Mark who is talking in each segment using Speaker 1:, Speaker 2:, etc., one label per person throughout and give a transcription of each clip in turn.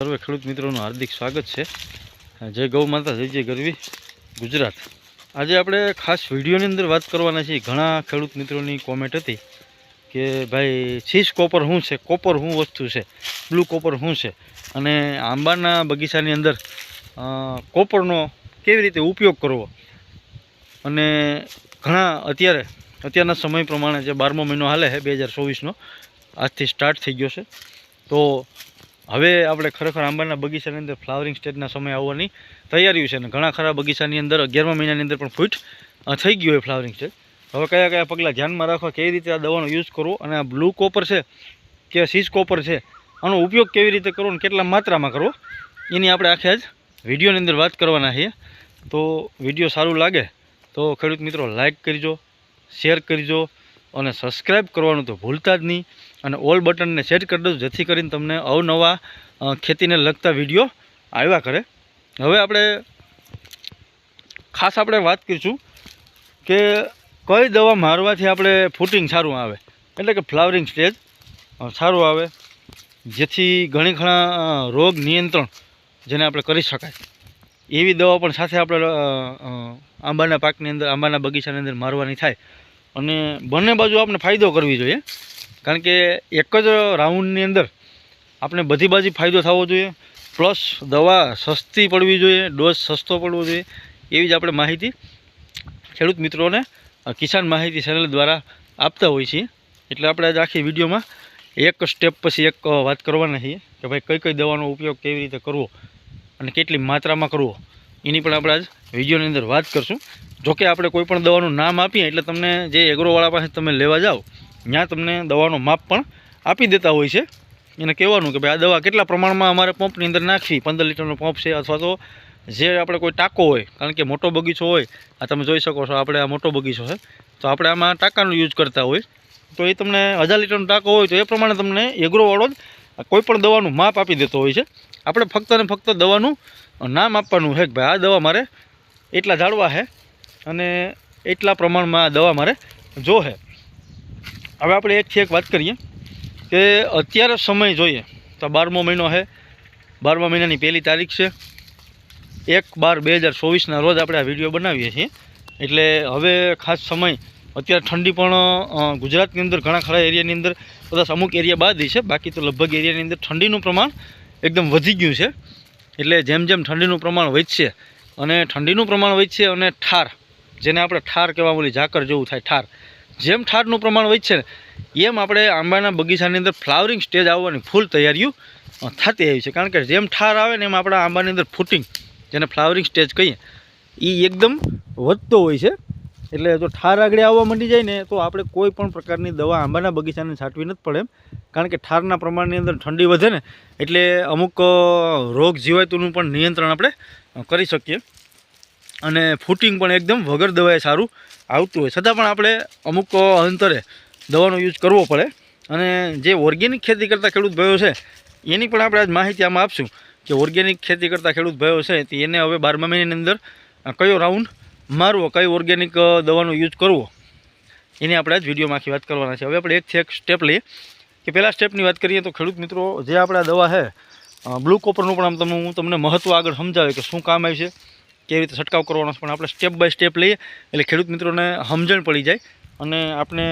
Speaker 1: સર્વે ખેડૂત મિત્રોનું હાર્દિક સ્વાગત છે। જય ગૌ માતા, જય જય ગરવી ગુજરાત। આજે આપણે ખાસ વિડીયોની અંદર વાત કરવાના છીએ। ઘણા ખેડૂત મિત્રોની કોમેન્ટ હતી કે ભાઈ સીસ કોપર શું છે, કોપર શું વસ્તુ છે, બ્લુ કોપર શું છે, અને આંબાના બગીચાની અંદર કોપરનો કેવી રીતે ઉપયોગ કરવો। અને ઘણા અત્યારના સમય પ્રમાણે જે 12મો મહિનો હાલે છે 2024નો, આજથી સ્ટાર્ટ થઈ ગયો છે। તો હવે આપણે ખરેખર આંબાના બગીચાની અંદર ફ્લાવરિંગ સ્ટેજના સમય આવવાની તૈયારીઓ છે, અને ઘણા ખરા બગીચાની અંદર 11મા મહિનાની અંદર પણ ફૂટ થઈ ગયું હોય ફ્લાવરિંગ સ્ટેજ। હવે કયા કયા પગલાં ધ્યાનમાં રાખવા, કેવી રીતે આ દવાનો યુઝ કરવો, અને આ બ્લુ કોપર છે કે સીસ કોપર છે, આનો ઉપયોગ કેવી રીતે કરવો અને કેટલા માત્રામાં કરવો, એની આપણે આખે આજ વિડીયોની અંદર વાત કરવાના છીએ। તો વિડીયો સારું લાગે તો ખેડૂત મિત્રો લાઇક કરજો, શેર કરજો, અને સબસ્ક્રાઈબ કરવાનું તો ભૂલતા જ નહીં, અને ઓલ બટનને સેટ કરી દો, જેથી કરીને તમને અવનવા ખેતીને લગતા વિડીયો આવ્યા કરે। હવે આપણે ખાસ વાત કરીશું કે કઈ દવા મારવાથી આપણે ફૂટિંગ સારું આવે, એટલે કે ફ્લાવરિંગ સ્ટેજ સારું આવે, જેથી ઘણા રોગ નિયંત્રણ જેને આપણે કરી શકાય એવી દવા પણ સાથે આપણે આંબાના પાકની અંદર, આંબાના બગીચાની અંદર મારવાની થાય। અને બંને બાજુ આપણે ફાયદો કરવી જોઈએ, કારણ કે એક જ રાઉન્ડની અંદર આપણે બધી બાજુ ફાયદો થવો જોઈએ, પ્લસ દવા સસ્તી પડવી જોઈએ, ડોઝ સસ્તો પડવો જોઈએ, એવી જ આપણે માહિતી ખેડૂત મિત્રોને કિસાન માહિતી ચેનલ દ્વારા આપતા હોઈએ છીએ। એટલે આપણે આજે આખી વિડીયોમાં એક સ્ટેપ પછી એક વાત કરવાના છીએ કે ભાઈ કઈ કઈ દવાનો ઉપયોગ કેવી રીતે કરવો અને કેટલી માત્રામાં કરવો, એની પણ આપણે આજ વિડીયોની અંદર વાત કરશું। જોકે આપણે કોઈ પણ દવાનું નામ આપીએ એટલે તમને જે એગ્રોવાળા પાસે તમે લેવા જાઓ ત્યાં તમને દવાનો માપ પણ આપી દેતા હોય છે। એને કહેવાનું કે ભાઈ આ દવા કેટલા પ્રમાણમાં અમારે પંપની અંદર નાખવી, 15 લીટરનો પંપ છે, અથવા તો જે આપણે કોઈ ટાંકો હોય, કારણ કે મોટો બગીચો હોય, આ તમે જોઈ શકો છો આપણે આ મોટો બગીચો છે, તો આપણે આમાં ટાંકાનો યુઝ કરતા હોય, તો એ તમને 1000 લીટરનો ટાંકો હોય તો એ પ્રમાણે તમને એગ્રોવાળો જ કોઈ પણ દવાનું માપ આપી દેતો હોય છે। આપણે ફક્ત ને ફક્ત દવાનું નામ આપવાનું છે કે ભાઈ આ દવા મારે એટલા ઝાડવા છે અને એટલા પ્રમાણમાં આ દવા મારે જોહે। હવે આપણે એકથી એક વાત કરીએ કે અત્યારે સમય જોઈએ તો 12મો મહિનો છે, 12મા મહિનાની 1લી તારીખ છે, 1/12/2024ના રોજ આપણે આ વિડીયો બનાવીએ છીએ। એટલે હવે ખાસ સમય અત્યારે ઠંડી પણ ગુજરાતની અંદર ઘણા ખરા એરિયાની અંદર, કદાચ અમુક એરિયા બાદ છે, બાકી તો લગભગ એરિયાની અંદર ઠંડીનું પ્રમાણ એકદમ વધી ગયું છે। એટલે જેમ જેમ ઠંડીનું પ્રમાણ વધશે અને ઠાર, જેને આપણે ઠાર કહેવા બોલી, ઝાકર જેવું થાય ઠાર, જેમ ઠારનું પ્રમાણ વધશે ને એમ આપણે આંબાના બગીચાની અંદર ફ્લાવરિંગ સ્ટેજ આવવાની ફૂલ તૈયારીઓ થતી આવી છે। કારણ કે જેમ ઠાર આવે ને એમ આપણા આંબાની અંદર ફૂટિંગ, જેને ફ્લાવરિંગ સ્ટેજ કહીએ, એ એકદમ વધતો હોય છે। એટલે જો ઠાર આગળ આવવા માંડી જાય ને તો આપણે કોઈ પણ પ્રકારની દવા આંબાના બગીચાને છાંટવી નથી પડે એમ, કારણ કે ઠારના પ્રમાણની અંદર ઠંડી વધે ને એટલે અમુક રોગ જીવાતુનું પણ નિયંત્રણ આપણે કરી શકીએ, અને ફૂટિંગ પણ એકદમ વગર દવાએ સારું આવતું હોય, છતાં પણ આપણે અમુક અંતરે દવાનો યુઝ કરવો પડે। અને જે ઓર્ગેનિક ખેતી કરતા ખેડૂત ભાઈઓ છે એની પણ આપણે આજ માહિતી આમાં આપશું કે ઓર્ગેનિક ખેતી કરતા ખેડૂત ભાઈઓ છે તો એને હવે 12મા મહિનાની અંદર કયો રાઉન્ડ મારવો, કઈ ઓર્ગેનિક દવાનો યુઝ કરવો, એની આપણે આજ વિડીયોમાં આખી વાત કરવાના છે। હવે આપણે એકથી એક સ્ટેપ લઈએ કે પહેલા સ્ટેપની વાત કરીએ તો ખેડૂત મિત્રો, જે આપણા દવા છે બ્લુ કોપરનું પણ હું તમને મહત્ત્વ આગળ સમજાવે કે શું કામ આવશે, કેવી રીતે છંટકાવ કરવાનો છે, પણ આપણે સ્ટેપ બાય સ્ટેપ લઈએ એટલે ખેડૂત મિત્રોને સમજણ પડી જાય અને આપણે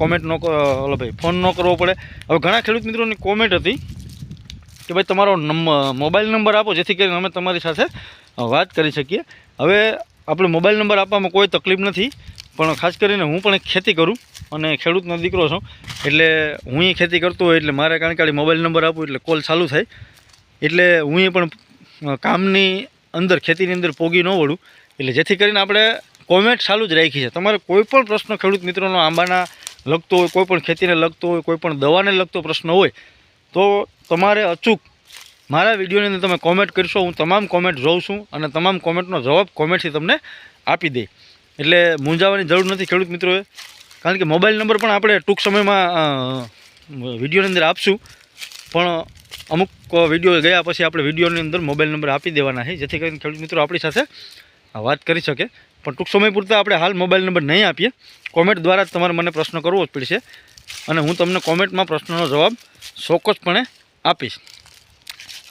Speaker 1: કોમેન્ટ ફોન ન કરવો પડે। હવે ઘણા ખેડૂત મિત્રોની કોમેન્ટ હતી કે ભાઈ તમારો મોબાઈલ નંબર આપો, જેથી કરીને અમે તમારી સાથે વાત કરી શકીએ। હવે આપણે મોબાઈલ નંબર આપવામાં કોઈ તકલીફ નથી, પણ ખાસ કરીને હું પણ એક ખેતી કરું અને ખેડૂતનો દીકરો છું, એટલે હું એ ખેતી કરતો હોય એટલે મારે કારણ મોબાઈલ નંબર આપું એટલે કોલ ચાલુ થાય, એટલે હું એ પણ કામની અંદર, ખેતીની અંદર પોગી ન વળું, એટલે જેથી કરીને આપણે કોમેન્ટ ચાલુ જ રાખી છે। તમારે કોઈ પણ પ્રશ્ન ખેડૂત મિત્રોનો આંબાના લગતો હોય, કોઈ પણ ખેતીને લગતો હોય, કોઈ પણ દવાને લગતો પ્રશ્ન હોય તો તમારે અચૂક મારા વિડીયોની અંદર તમે કોમેન્ટ કરશો, હું તમામ કોમેન્ટ જોઉં છું અને તમામ કોમેન્ટનો જવાબ કોમેન્ટથી તમને આપી દઈ, એટલે મૂંઝાવાની જરૂર નથી ખેડૂત મિત્રોએ। કારણ કે મોબાઈલ નંબર પણ આપણે ટૂંક સમયમાં વિડીયોની અંદર આપશું, પણ અમુક વિડીયો ગયા પછી આપણે વિડીયોની અંદર મોબાઈલ નંબર આપી દેવાના છે, જેથી કરીને ખેડૂત મિત્રો આપણી સાથે વાત કરી શકે। પણ ટૂંક સમય પૂરતા આપણે હાલ મોબાઈલ નંબર નહીં આપીએ, કોમેન્ટ દ્વારા જ તમારે મને પ્રશ્ન કરવો જ પડશે, અને હું તમને કોમેન્ટમાં પ્રશ્નનો જવાબ ચોક્કસપણે આપીશ।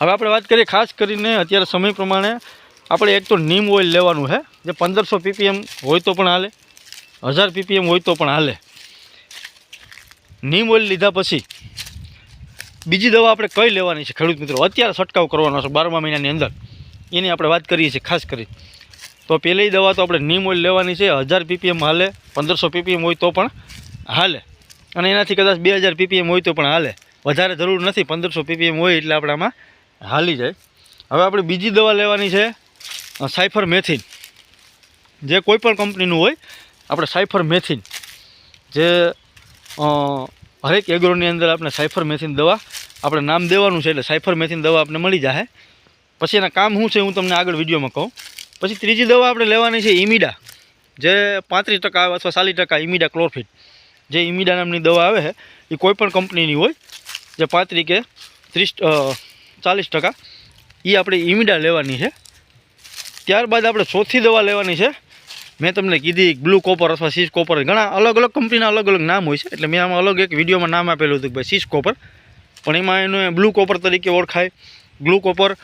Speaker 1: હવે આપણે વાત કરીએ ખાસ કરીને અત્યારે સમય પ્રમાણે આપણે એક તો નીમ ઓઇલ લેવાનું છે, જે 1500 ppm હોય તો પણ હાલે, 1000 ppm હોય તો પણ હાલે. નીમ ઓઇલ લીધા પછી બીજી દવા આપણે કઈ લેવાની છે ખેડૂત મિત્રો, અત્યારે છંટકાવ કરવાનો છે 12મા મહિનાની અંદર, એની આપણે વાત કરીએ છીએ ખાસ કરી. તો પહેલી દવા તો આપણે નીમ ઓઇલ લેવાની છે, 1000 ppm હાલે, 1500 ppm હોય તો પણ હાલે, અને એનાથી કદાચ 2000 ppm હોય તો પણ હાલે, વધારે જરૂર નથી. 1500 ppm હોય એટલે આપણે આમાં હાલી જાય. હવે આપણે બીજી દવા લેવાની છે સાયફરમેથિન, જે કોઈ પણ કંપનીનું હોય. આપણે સાયફરમેથિન જે હરેક એગ્રોની અંદર આપણે સાયફરમેથિન દવા આપણે નામ દેવાનું છે, એટલે સાયફરમેથિન દવા આપણે મળી જાય. પછી એના કામ શું છે હું તમને આગળ વિડીયોમાં કહું. પછી ત્રીજી દવા આપણે લેવાની છે ઇમિડા, જે 35% અથવા 40% ઇમિડા ક્લોરફિટ, જે ઇમિડા નામની દવા આવે છે એ કોઈ પણ કંપનીની હોય, જે 35 કે 40% એ આપણે ઇમિડા લેવાની છે. ત્યારબાદ આપણે ચોથી દવા લેવાની છે, મેં તમને કીધી બ્લુ કોપર અથવા સીસ કોપર, ઘણા અલગ અલગ કંપનીના અલગ અલગ નામ હોય છે, એટલે મેં આમાં અલગ એક વિડીયોમાં નામ આપેલું હતું કે ભાઈ સીસ કોપર, પણ એમાં એનું બ્લુ કોપર તરીકે ઓળખાય, બ્લુ કોપર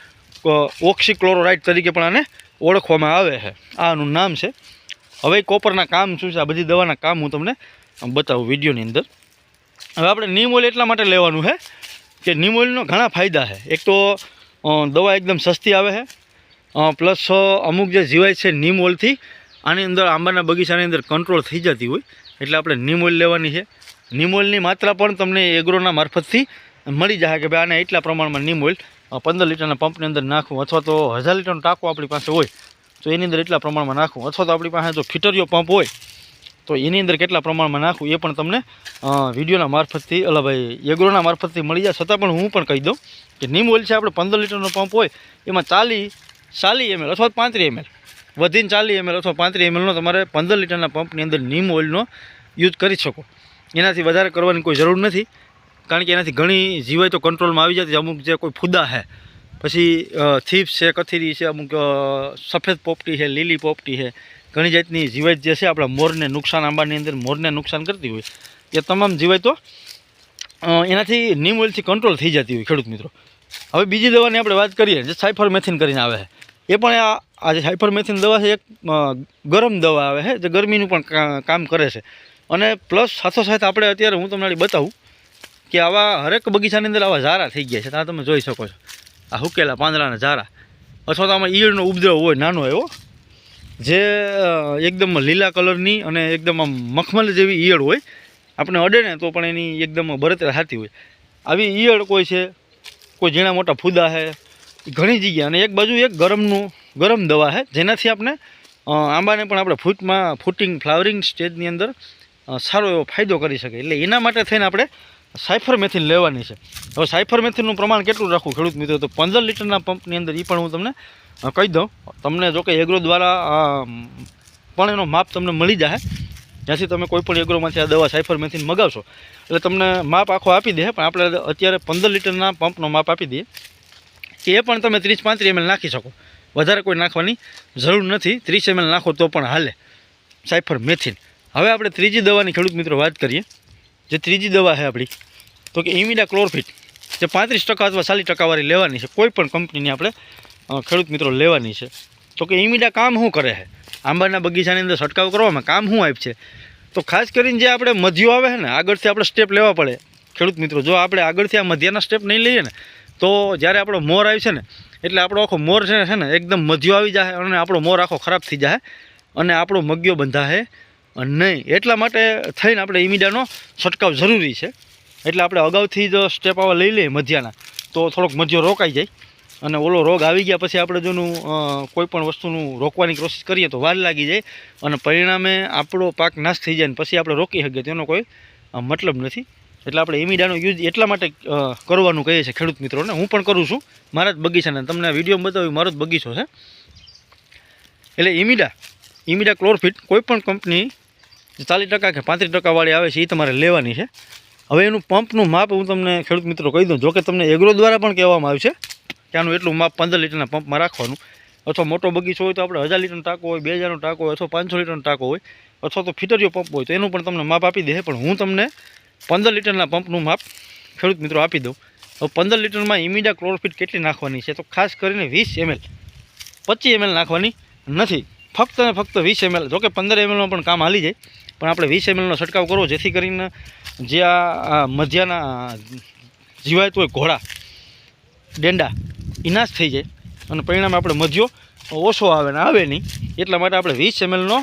Speaker 1: ઓક્સીક્લોરાઇડ તરીકે પણ આને ઓળખવામાં આવે છે, આનું નામ છે. હવે કોપરના કામ શું છે, આ બધી દવાના કામ હું તમને બતાવું વિડીયોની અંદર. હવે આપણે નીમ ઓઇલ એટલા માટે લેવાનું છે કે નીમ ઓઇલનો ઘણા ફાયદા છે. એક તો દવા એકદમ સસ્તી આવે છે, પ્લસ અમુક જે જીવાય છે નીમ ઓઇલથી આની અંદર આંબાના બગીચાની અંદર કંટ્રોલ થઈ જતી હોય, એટલે આપણે નીમ ઓઇલ લેવાની છે. નીમ ઓઇલની માત્રા પણ તમને એગ્રોના મારફતથી મળી જાય કે ભાઈ આને એટલા પ્રમાણમાં નીમ ઓઇલ 15 લીટરના પંપની અંદર નાખવું, અથવા તો 1000 લીટરનો ટાંકો આપણી પાસે હોય તો એની અંદર એટલા પ્રમાણમાં નાખવું, અથવા તો આપણી પાસે જો ફિટરિયો પંપ હોય તો એની અંદર કેટલા પ્રમાણમાં નાખવું એ પણ તમને વિડીયોના મારફતથી એગ્રોના મારફતથી મળી જાય. છતાં પણ હું પણ કહી દઉં કે નીમ ઓઇલ છે આપણે 15 લીટરનો પંપ હોય એમાં 40 ml અથવા 35 ml, વધીને 40 ml અથવા 35 mlનો તમારે 15 લીટરના પંપની અંદર નીમ ઓઇલનો યુઝ કરી શકો. એનાથી વધારે કરવાની કોઈ જરૂર નથી, કારણ કે એનાથી ઘણી જીવાય તો કંટ્રોલમાં આવી જતી. અમુક જે કોઈ ફૂદા છે, પછી થીપ્સ છે, કથીરી છે, અમુક સફેદ પોપટી છે, લીલી પોપટી છે, ઘણી જાતની જીવાય જે છે આપણા મોરને નુકસાન, આંબાની અંદર મોરને નુકસાન કરતી હોય, એ તમામ જીવાય તો એનાથી નીમ ઓઇલથી કંટ્રોલ થઈ જતી હોય ખેડૂત મિત્રો. હવે બીજી દવાની આપણે વાત કરીએ જે સાયફરમેથિન કરીને આવે છે, એ પણ આ જે સાયફરમેથિન દવા છે એક ગરમ દવા આવે છે, જે ગરમીનું પણ કામ કરે છે. અને પ્લસ સાથોસાથ આપણે અત્યારે હું તમને બતાવું કે આવા હરેક બગીચાની અંદર આવા ઝારા થઈ ગયા છે, ત્યાં તમે જોઈ શકો છો આ હુકેલા પાંદડાના ઝારા, અથવા તો આમાં ઈયળનો ઉપદ્રવ હોય નાનો એવો, જે એકદમ લીલા કલરની અને એકદમ આમ મખમલ જેવી ઈયળ હોય, આપણે અડે ને તો પણ એની એકદમ બળતરા થતી હોય. આવી ઈયળ કોઈ છે, કોઈ ઝીણા મોટા ફૂદા છે ઘણી જગ્યા. અને એક બાજુ એક ગરમ દવા છે, જેનાથી આપણે આંબાને પણ આપણે ફૂટિંગ ફ્લાવરિંગ સ્ટેજની અંદર સારો એવો ફાયદો કરી શકે. એટલે એના માટે થઈને આપણે સાયફરમેથિન લેવાની છે. હવે સાયફરમેથિનનું પ્રમાણ કેટલું રાખવું ખેડૂત મિત્રો, તો 15 લીટરના પંપની અંદર એ પણ હું તમને કહી દઉં. તમને જો કે એગ્રો દ્વારા પણ એનો માપ તમને મળી જાય, જ્યાંથી તમે કોઈ પણ એગ્રોમાંથી આ દવા સાયફરમેથિન મગાવશો એટલે તમને માપ આખો આપી દે. પણ આપણે અત્યારે 15 લીટરના પંપનો માપ આપી દઈએ કે એ પણ તમે 30-35 ml નાખી શકો, વધારે કોઈ નાખવાની જરૂર નથી. 30 ml નાખો તો પણ હાલે સાયફરમેથિન. હવે આપણે ત્રીજી દવાની ખેડૂત મિત્રો વાત કરીએ. જે ત્રીજી દવા છે આપણી તો કે ઇમિડા ક્લોરફિટ, જે 35% અથવા 40% વાળી લેવાની છે, કોઈ પણ કંપનીની આપણે ખેડૂત મિત્રો લેવાની છે. તો કે ઇમિડા કામ શું કરે છે આંબાના બગીચાની અંદર છંટકાવ કરવામાં, કામ શું આપ છે? તો ખાસ કરીને જે આપણે મધ્યો આવે છે ને, આગળથી આપણે સ્ટેપ લેવા પડે ખેડૂત મિત્રો. જો આપણે આગળથી આ મધ્યના સ્ટેપ નહીં લઈએ ને તો જ્યારે આપણો મોર આવી છે ને, એટલે આપણો આખો મોર છે ને એકદમ મધ્યો આવી જાય અને આપણો મોર આખો ખરાબ થઈ જાય અને આપણો મગ્યો બંધાશે નહીં. એટલા માટે થઈને આપણે ઇમિડાનો છંટકાવ જરૂરી છે. એટલે આપણે અગાઉથી જો સ્ટેપ આવા લઈ લઈએ મધ્યાના તો થોડોક મધ્યો રોકાઈ જાય, અને ઓલો રોગ આવી ગયા પછી આપણે જોનું કોઈ પણ વસ્તુનું રોકવાની કોશિશ કરીએ તો વાર લાગી જાય, અને પરિણામે આપણો પાક નાશ થઈ જાય ને પછી આપણે રોકી શકીએ તેનો કોઈ મતલબ નથી. એટલે આપણે ઇમિડાનો યુઝ એટલા માટે કરવાનું કહીએ છીએ ખેડૂત મિત્રોને. હું પણ કરું છું મારા જ બગીચાને, તમને આ વિડીયો બતાવ્યું મારો જ બગીચો છે. એટલે ઇમિડા ક્લોરફિટ કોઈ પણ કંપની 40% કે 35% વાળી આવે છે એ તમારે લેવાની છે. હવે એનું પંપનું માપ હું તમને ખેડૂત મિત્રો કહી દઉં. જોકે તમને એગ્રો દ્વારા પણ કહેવામાં આવ્યું છે કે આનું એટલું માપ 15 લીટરના પંપમાં રાખવાનું, અથવા મોટો બગીચો હોય તો આપણે 1000 લીટરનો ટાંકો હોય, 2000નો ટાંકો હોય, અથવા 500 લીટરનો ટાંકો હોય, અથવા તો ફિટરિયો પંપ હોય તો એનું પણ તમને માપ આપી દે. પણ હું તમને 15 લીટરના પંપનું માપ ખેડૂત મિત્રો આપી દઉં. હવે 15 લીટરમાં ઇમિડા ક્લોરોફિટ કેટલી નાખવાની છે? તો ખાસ કરીને 20 ml, 25 ml નાખવાની નથી, ફક્ત ને ફક્ત 20 ml. જોકે 15 mlમાં પણ કામ હાલી જાય, પણ આપણે 20 mlનો છંટકાવ કરવો, જેથી કરીને જે આ મધ્યના જીવાત હોય, ઘોડા ડેંડા, એ નાશ થઈ જાય અને પરિણામે આપણે મધ્યો ઓછો આવે ને આવે નહીં. એટલા માટે આપણે 20 mlનો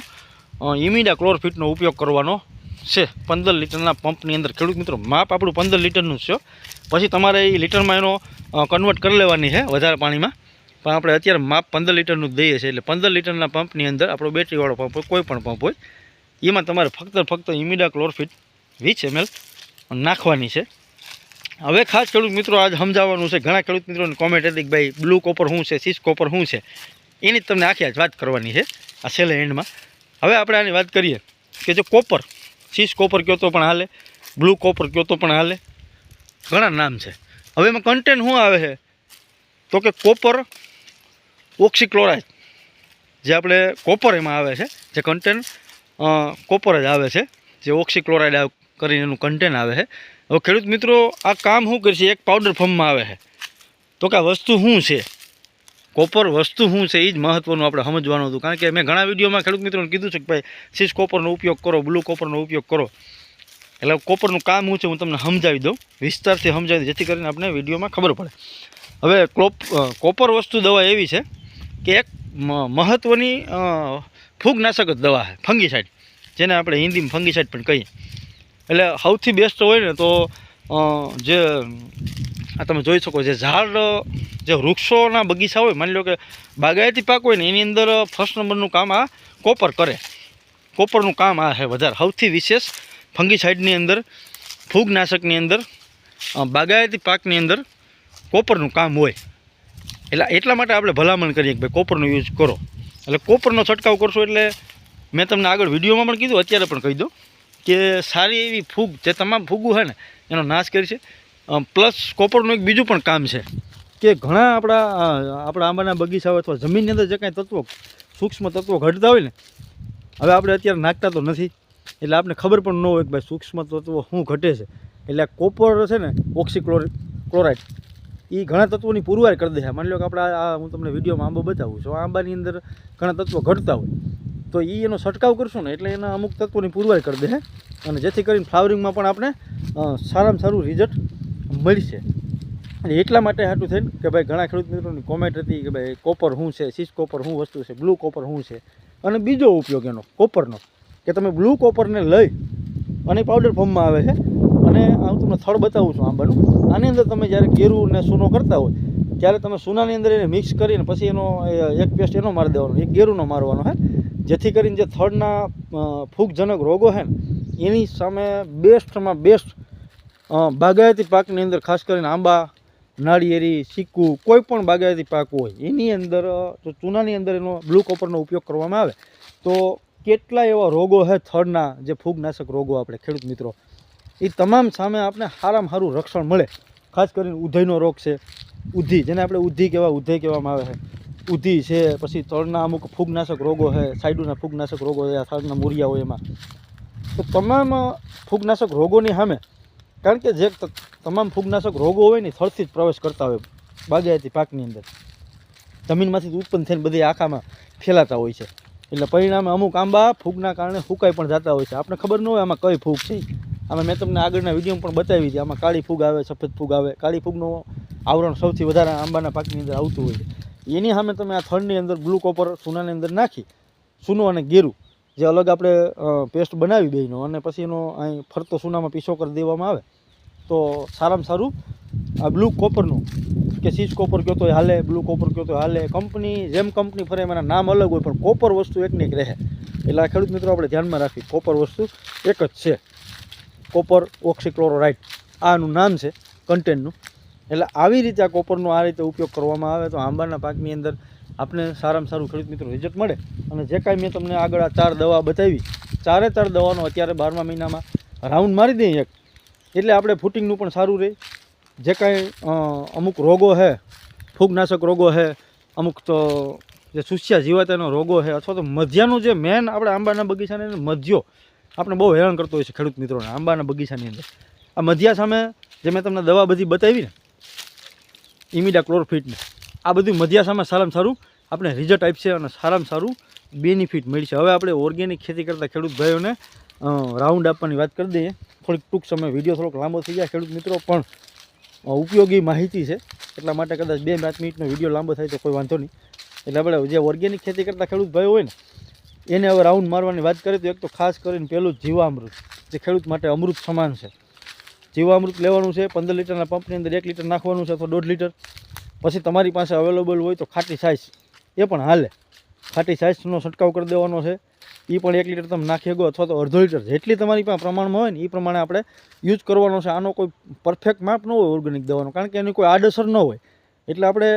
Speaker 1: ઇમિડા ક્લોરોફિટનો ઉપયોગ કરવાનો છે 15 લીટરના પંપની અંદર. ખેડૂત મિત્રો, માપ આપણું 15 લીટરનું છે. પછી તમારે એ લીટરમાં એનો કન્વર્ટ કરી લેવાની છે વધારે પાણીમાં, પણ આપણે અત્યારે માપ 15 લીટરનું જ દઈએ છીએ. એટલે 15 લીટરના પંપની અંદર આપણો બેટરીવાળો પંપ હોય, કોઈ પણ પંપ હોય, એમાં તમારે ફક્ત ઇમિડા ક્લોરોફિટ 20 ml નાખવાની છે. હવે ખાસ ખેડૂત મિત્રો આજ સમજાવવાનું છે. ઘણા ખેડૂત મિત્રોની કોમેન્ટ હતી કે ભાઈ બ્લુ કોપર શું છે, સિસ કોપર શું છે, એની તમને આખી આજ વાત કરવાની છે આ છેલ્લે એન્ડમાં. હવે આપણે આની વાત કરીએ કે જો કોપર, સિસ કોપર કહો તો પણ હાલે, બ્લુ કોપર કહો તો પણ હાલે, ઘણા નામ છે. હવે એમાં કન્ટેન્ટ શું આવે છે? તો કે કોપર ઓક્સીક્લોરાઇડ, જે આપણે કોપર એમાં આવે છે, જે કન્ટેન્ટ કોપર જ આવે છે, જે ઓક્સીક્લોરાઇડ કરીને એનું કન્ટેન્ટ આવે છે. હવે ખેડૂત મિત્રો આ કામ શું કરશે? એક પાવડર ફોર્મમાં આવે છે. તો કે આ વસ્તુ શું છે, કોપર વસ્તુ શું છે, એ જ મહત્ત્વનું આપણે સમજવાનું હતું. કારણ કે મેં ઘણા વિડીયોમાં ખેડૂત મિત્રોને કીધું છે કે ભાઈ સિસ કોપરનો ઉપયોગ કરો, બ્લુ કોપરનો ઉપયોગ કરો. એટલે કોપરનું કામ શું છે હું તમને સમજાવી દઉં, વિસ્તારથી સમજાવી દઉં, જેથી કરીને આપણે વિડીયોમાં ખબર પડે. હવે કોપર વસ્તુ દવા એવી છે કે એક મહત્ત્વની ફૂગનાશક જ દવા છે, ફંગીસાઇડ, જેને આપણે હિન્દીમાં ફંગીસાઇડ પણ કહીએ. એટલે સૌથી બેસ્ટ હોય ને તો જે આ તમે જોઈ શકો, જે ઝાડ, જે વૃક્ષોના બગીચા હોય, માની લો કે બાગાયતી પાક હોય ને, એની અંદર ફર્સ્ટ નંબરનું કામ આ કોપર કરે. કોપરનું કામ આ છે વધારે, સૌથી વિશેષ ફંગીસાઇડની અંદર, ફૂગનાશકની અંદર, બાગાયતી પાકની અંદર કોપરનું કામ હોય. એટલે એટલા માટે આપણે ભલામણ કરીએ કે ભાઈ કોપરનો યુઝ કરો. એટલે કોપરનો છંટકાવ કરશો એટલે મેં તમને આગળ વિડીયોમાં પણ કીધું, અત્યારે પણ કહી દઉં કે સારી એવી ફૂગ, જે તમામ ફૂગું છે ને એનો નાશ કરી છે. પ્લસ કોપરનું એક બીજું પણ કામ છે કે ઘણા આપણા આંબાના બગીચા અથવા જમીનની અંદર જે કાંઈ તત્વો, સૂક્ષ્મ તત્વો ઘટતા હોય ને, હવે આપણે અત્યારે નાખતા તો નથી, એટલે આપણે ખબર પણ ન હોય કે ભાઈ સૂક્ષ્મ તત્વો શું ઘટે છે. એટલે કોપર છે ને, ઓક્સીક્લોરાઇડ, એ ઘણા તત્વોની પુરવાર કરી દે છે. માની લો કે આપણે હું તમને વિડીયોમાં આંબો બતાવું છું, આંબાની અંદર ઘણા તત્વો ઘટતા હોય, તો એ એનો છંટકાવ કરશું ને એટલે એના અમુક તત્વોની પુરવાર કરી દે છે, અને જેથી કરીને ફ્લાવરિંગમાં પણ આપણે સારામાં સારું રિઝલ્ટ મળશે. અને એટલા માટે હાટું થઈને કે ભાઈ ઘણા ખેડૂત મિત્રોની કોમેન્ટ હતી કે ભાઈ કોપર શું છે, સિસ કોપર શું વસ્તુ છે, બ્લુ કોપર શું છે, અને બીજો ઉપયોગ એનો કોપરનો કે તમે બ્લુ કોપરને લઈ અને પાવડર ફોર્મમાં આવે છે. અને હું તમને થડ બતાવું છું આંબાનું. આની અંદર તમે જ્યારે ગેરું ને સૂનો કરતા હોય ત્યારે તમે સૂનાની અંદર એને મિક્સ કરીને પછી એનો એક પેસ્ટ એનો મારી દેવાનો, એક ગેરુંનો મારવાનો છે, જેથી કરીને જે થડના ફૂગજનક રોગો છે ને એની સામે બેસ્ટમાં બેસ્ટ બાગાયતી પાકની અંદર, ખાસ કરીને આંબા, નાળિયેરી, ચીકુ, કોઈ પણ બાગાયતી પાક હોય એની અંદર જો ચૂનાની અંદર એનો બ્લુ કોપરનો ઉપયોગ કરવામાં આવે તો કેટલા એવા રોગો છે થડના, જે ફૂગનાશક રોગો આપણે ખેડૂત મિત્રો, એ તમામ સામે આપણે સારામાં સારું રક્ષણ મળે. ખાસ કરીને ઉધઈનો રોગ છે, ઉધી, જેને આપણે ઉધી કહેવામાં આવે છે, ઉધી છે, પછી થડના અમુક ફૂગનાશક રોગો છે, સાઈડના ફૂગનાશક રોગો છે, થડના મૂરિયા હોય એમાં. તો તમામ ફૂગનાશક રોગોની સામે, કારણ કે જે તમામ ફૂગનાશક રોગો હોય ને થડથી જ પ્રવેશ કરતા હોય બાગાયતી પાકની અંદર, જમીનમાંથી ઉત્પન્ન થઈને બધી આખામાં ફેલાતા હોય છે. એટલે પરિણામે અમુક આંબા ફૂગના કારણે ફૂંકાઈ પણ જતા હોય છે. આપણે ખબર ન હોય આમાં કઈ ફૂગ છે. આમાં મેં તમને આગળના વિડીયોમાં પણ બતાવી છે, આમાં કાળી ફૂગ આવે, સફેદ ફૂગ આવે. કાળી ફૂગનું આવરણ સૌથી વધારે આંબાના પાકની અંદર આવતું હોય છે. એની સામે તમે આ થડની અંદર બ્લુ કોપર સૂનાની અંદર નાખી, સૂનો અને ગેરું જે અલગ આપણે પેસ્ટ બનાવી બેયનો, અને પછી એનો અહીં ફરતો સૂનામાં પીસો કરી દેવામાં આવે તો સારામાં સારું આ બ્લુ કોપરનું કે સિસ કોપર કહો તો હાલે, બ્લુ કોપર કહો તો હાલે. કંપની જેમ કંપની ફરે એના નામ અલગ હોય, પણ કોપર વસ્તુ એકને એક રહે. એટલે આ ખેડૂત મિત્રો આપણે ધ્યાનમાં રાખી, કોપર વસ્તુ એક જ છે, કોપર ઓક્સીક્લોરાઇડ આનું નામ છે કન્ટેન્ટનું. એટલે આવી રીતે આ કોપરનો આ રીતે ઉપયોગ કરવામાં આવે તો આંબાના પાકની અંદર આપણે સારામાં સારું ખેડૂત મિત્રો રિઝલ્ટ મળે. અને જે કાંઈ મેં તમને આગળ આ 4 દવા બતાવી, 4 દવાનો અત્યારે 12મા મહિનામાં રાઉન્ડ મારી દઈએ એક, એટલે આપણે ફૂટિંગનું પણ સારું રહે. જે કાંઈ અમુક રોગો છે, ફૂગનાશક રોગો છે, અમુક તો જે સુસ્યા જીવાતાનો રોગો છે, અથવા તો મધ્યાનું જે મેન આપણે આંબાના બગીચાની અંદર મધ્યો આપણે બહુ હેરાન કરતો હોય છે ખેડૂત મિત્રોને આંબાના બગીચાની અંદર. આ મધ્યા સામે જે મેં તમને દવા બધી બતાવી ને, ઇમિડા ક્લોરફિટને. આ બધું મધ્યાસામાં સારામાં સારું આપણે રિઝલ્ટ આપશે અને સારામાં સારું બેનિફિટ મળશે. હવે આપણે ઓર્ગેનિક ખેતી કરતા ખેડૂત ભાઈઓને રાઉન્ડ આપવાની વાત કરી દઈએ. થોડીક ટૂંક સમય વિડીયો થોડોક લાંબો થઈ જાય ખેડૂત મિત્રો, પણ ઉપયોગી માહિતી છે એટલા માટે કદાચ 2-5 મિનિટનો વિડીયો લાંબો થાય તો કોઈ વાંધો નહીં. એટલે આપણે જે ઓર્ગેનિક ખેતી કરતા ખેડૂત ભાઈઓ હોય ને એને હવે રાઉન્ડ મારવાની વાત કરીએ તો એક તો ખાસ કરીને પહેલું જીવામૃત, જે ખેડૂત માટે અમૃત સમાન છે. જીવામૃત લેવાનું છે. 15 લીટરના પંપની અંદર 1 લીટર નાખવાનું છે અથવા 1.5 લીટર. પછી તમારી પાસે અવેલેબલ હોય તો ખાટી છાશ એ પણ હાલે, ખાટી છાશનો છંટકાવ કરી દેવાનો છે. એ પણ 1 લીટર તમે નાખી શકો અથવા તો 1/2 લીટર, જેટલી તમારી પાસે પ્રમાણમાં હોય ને એ પ્રમાણે આપણે યુઝ કરવાનો છે. આનો કોઈ પરફેક્ટ માપ ન હોય ઓર્ગેનિક દવાનો, કારણ કે એની કોઈ આડઅસર ન હોય. એટલે આપણે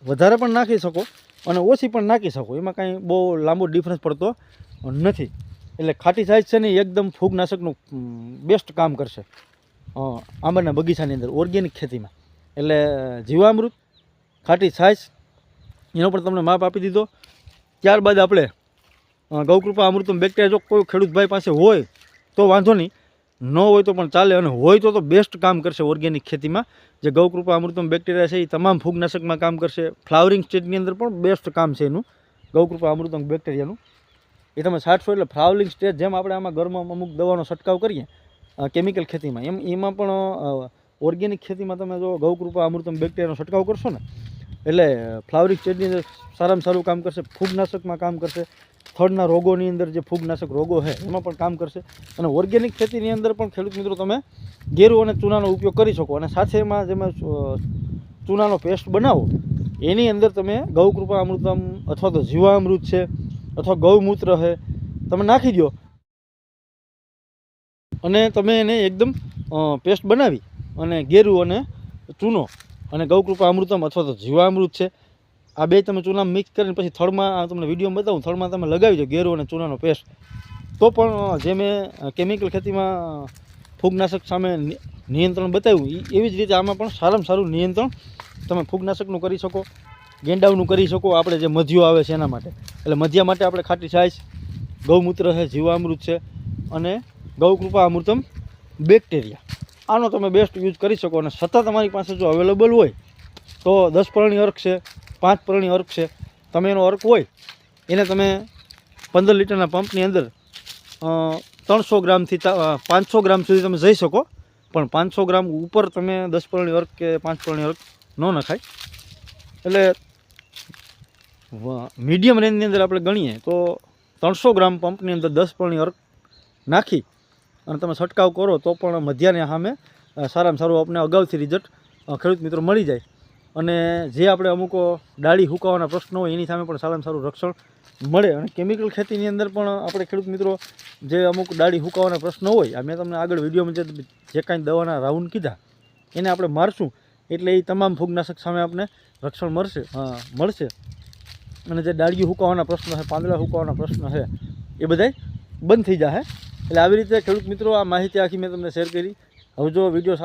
Speaker 1: વધારે પણ નાખી શકો અને ઓછી પણ નાખી શકો, એમાં કાંઈ બહુ લાંબો ડિફરન્સ પડતો નથી. એટલે ખાટી છાશ છે ને એકદમ ફૂગનાશકનું બેસ્ટ કામ કરશે આંબાના બગીચાની અંદર ઓર્ગેનિક ખેતીમાં. એટલે જીવામૃત, ખાટી છાશ એનો પણ તમને માપ આપી દીધો. ત્યારબાદ આપણે ગૌકૃપા અમૃતમ બેક્ટેરિયા જો કોઈ ખેડૂતભાઈ પાસે હોય તો વાંધો નહીં, ન હોય તો પણ ચાલે, અને હોય તો બેસ્ટ કામ કરશે ઓર્ગેનિક ખેતીમાં. જે ગૌકૃપા અમૃતમ બેક્ટેરિયા છે એ તમામ ફૂગનાશકમાં કામ કરશે. ફ્લાવરિંગ સ્ટેજની અંદર પણ બેસ્ટ કામ છે એનું ગૌકૃપા અમૃતમ બેક્ટેરિયાનું. એ તમે છાંટશો એટલે ફ્લાવરિંગ સ્ટેજ જેમ આપણે આમાં ઘરમાં અમુક દવાનો છંટકાવ કરીએ કેમિકલ ખેતીમાં, એમાં પણ ઓર્ગેનિક ખેતીમાં તમે જો ગૌકૃપા અમૃતમ બેક્ટેરિયાનો છંટકાવ કરશો ને એટલે ફ્લાવરિંગ સ્ટેજની અંદર સારામાં સારું કામ કરશે. ફૂગનાશકમાં કામ કરશે. થડના રોગોની અંદર જે ફૂગનાશક રોગો છે એમાં પણ કામ કરશે. અને ઓર્ગેનિક ખેતીની અંદર પણ ખેડૂત મિત્રો તમે ગેરુ અને ચૂનાનો ઉપયોગ કરી શકો. અને સાથે એમાં જેમાં ચૂનાનો પેસ્ટ બનાવો એની અંદર તમે ગૌકૃપા અમૃતમ અથવા તો જીવામૃત છે અથવા ગૌમૂત્ર છે તમે નાખી દો અને તમે એને એકદમ પેસ્ટ બનાવી અને ગેરુ અને ચૂનો અને ગૌકૃપા અમૃતમ અથવા તો જીવામૃત છે આ બે તમે ચૂનામાં મિક્સ કરીને પછી થડમાં તમને વિડીયોમાં બતાવું, થડમાં તમે લગાવી દો ગેરુ અને ચૂનાનો પેસ્ટ, તો પણ જે મેં કેમિકલ ખેતીમાં ફૂગનાશક સામે નિયંત્રણ બતાવ્યું એવી જ રીતે આમાં પણ સારામાં સારું નિયંત્રણ તમે ફૂગનાશકનું કરી શકો, ગેંડાવનું કરી શકો. આપણે જે મધ્યો આવે છે એના માટે, એટલે મધ્યા માટે આપણે ખાટી છાશ, ગૌમૂત્ર છે, જીવામૃત છે અને ગૌકૃપા અમૃતમ બેક્ટેરિયા, આનો તમે બેસ્ટ યુઝ કરી શકો. અને છતાં તમારી પાસે જો અવેલેબલ હોય તો 10 પરણી અર્ક છે, 5 પરણી અર્ક છે, તમે એનો અર્ક હોય એને તમે 15 લીટરના પંપની અંદર 300 ગ્રામથી 500 ગ્રામ સુધી તમે જઈ શકો. પણ 500 ગ્રામ ઉપર તમે 10 પરણી અર્ક કે 5 પરણી અર્ક ન નખાય. એટલે મીડિયમ રેન્જની અંદર આપણે ગણીએ તો 300 ગ્રામ પંપની અંદર 10 પરણી અર્ક નાખી અને તમે છંટકાવ કરો તો પણ મધ્યાને સામે સારામાં સારું આપણે અગાઉથી રિઝલ્ટ ખેડૂત મિત્રો મળી જાય. અને જે આપણે અમુક ડાળી હુકાવાના પ્રશ્નો હોય એની સામે પણ સારામાં સારું રક્ષણ મળે. અને કેમિકલ ખેતીની અંદર પણ આપણે ખેડૂત મિત્રો જે અમુક ડાળી હુકાવાના પ્રશ્નો હોય, મેં તમને આગળ વિડીયોમાં જે કાંઈ દવાના રાઉન્ડ કીધા એને આપણે મારશું એટલે એ તમામ ફૂગનાશક સામે આપણે રક્ષણ મળશે. અને જે ડાળીઓ હુકાવાના પ્રશ્નો છે, પાંદડા હુકાવાના પ્રશ્નો છે એ બધાય બંધ થઈ જશે. એટલે આવી રીતે ખેડૂત મિત્રો આ માહિતી આખી મેં તમને શેર કરી. હવે જો વિડીયો